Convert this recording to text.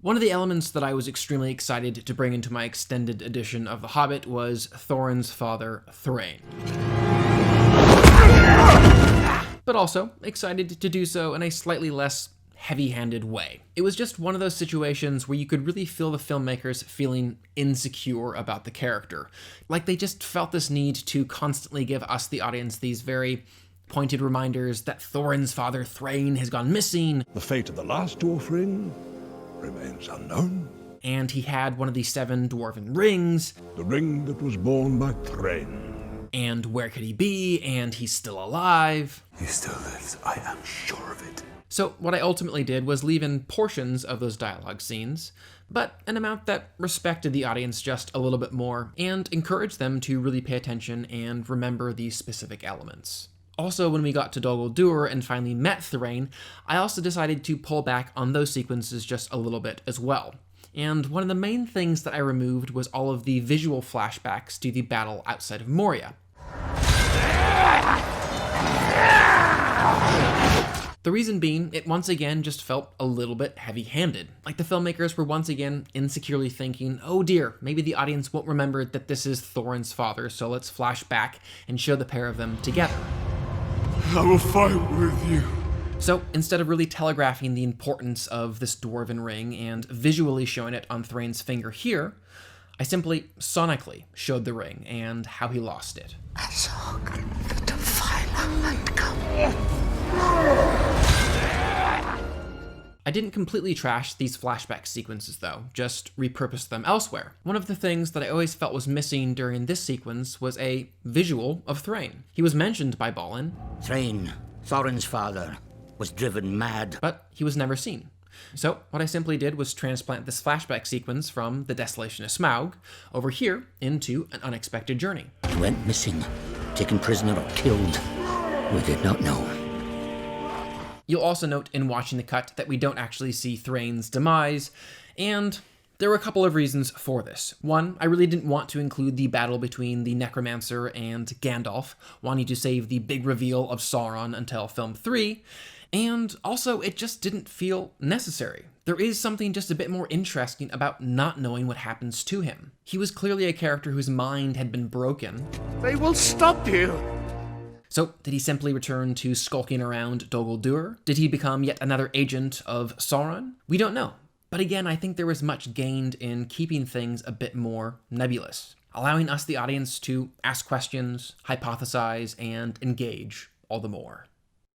One of the elements that I was extremely excited to bring into my extended edition of The Hobbit was Thorin's father, Thrain. But also excited to do so in a slightly less heavy-handed way. It was just one of those situations where you could really feel the filmmakers feeling insecure about the character. Like they just felt this need to constantly give us, the audience, these very pointed reminders that Thorin's father, Thrain, has gone missing. The fate of the last dwarf ring remains unknown. And he had one of the 7 dwarven rings. The ring that was borne by Thrain. And where could he be? And he's still alive. He still lives, I am sure of it. So what I ultimately did was leave in portions of those dialogue scenes, but an amount that respected the audience just a little bit more and encouraged them to really pay attention and remember these specific elements. Also, when we got to Dol Guldur and finally met Thrain, I also decided to pull back on those sequences just a little bit as well. And one of the main things that I removed was all of the visual flashbacks to the battle outside of Moria. The reason being, it once again just felt a little bit heavy-handed. Like the filmmakers were once again insecurely thinking, oh dear, maybe the audience won't remember that this is Thorin's father, so let's flash back and show the pair of them together. I will fight with you. So instead of really telegraphing the importance of this dwarven ring and visually showing it on Thrain's finger here, I simply sonically showed the ring and how he lost it. I didn't completely trash these flashback sequences though, just repurposed them elsewhere. One of the things that I always felt was missing during this sequence was a visual of Thrain. He was mentioned by Balin. Thrain, Thorin's father, was driven mad. But he was never seen. So what I simply did was transplant this flashback sequence from The Desolation of Smaug over here into An Unexpected Journey. He went missing, taken prisoner or killed. We did not know. You'll also note in watching the cut that we don't actually see Thrain's demise, and there were a couple of reasons for this. One, I really didn't want to include the battle between the Necromancer and Gandalf, wanting to save the big reveal of Sauron until film 3, and also it just didn't feel necessary. There is something just a bit more interesting about not knowing what happens to him. He was clearly a character whose mind had been broken. They will stop you. So, did he simply return to skulking around Dol Guldur? Did he become yet another agent of Sauron? We don't know. But again, I think there was much gained in keeping things a bit more nebulous, allowing us, the audience, to ask questions, hypothesize, and engage all the more.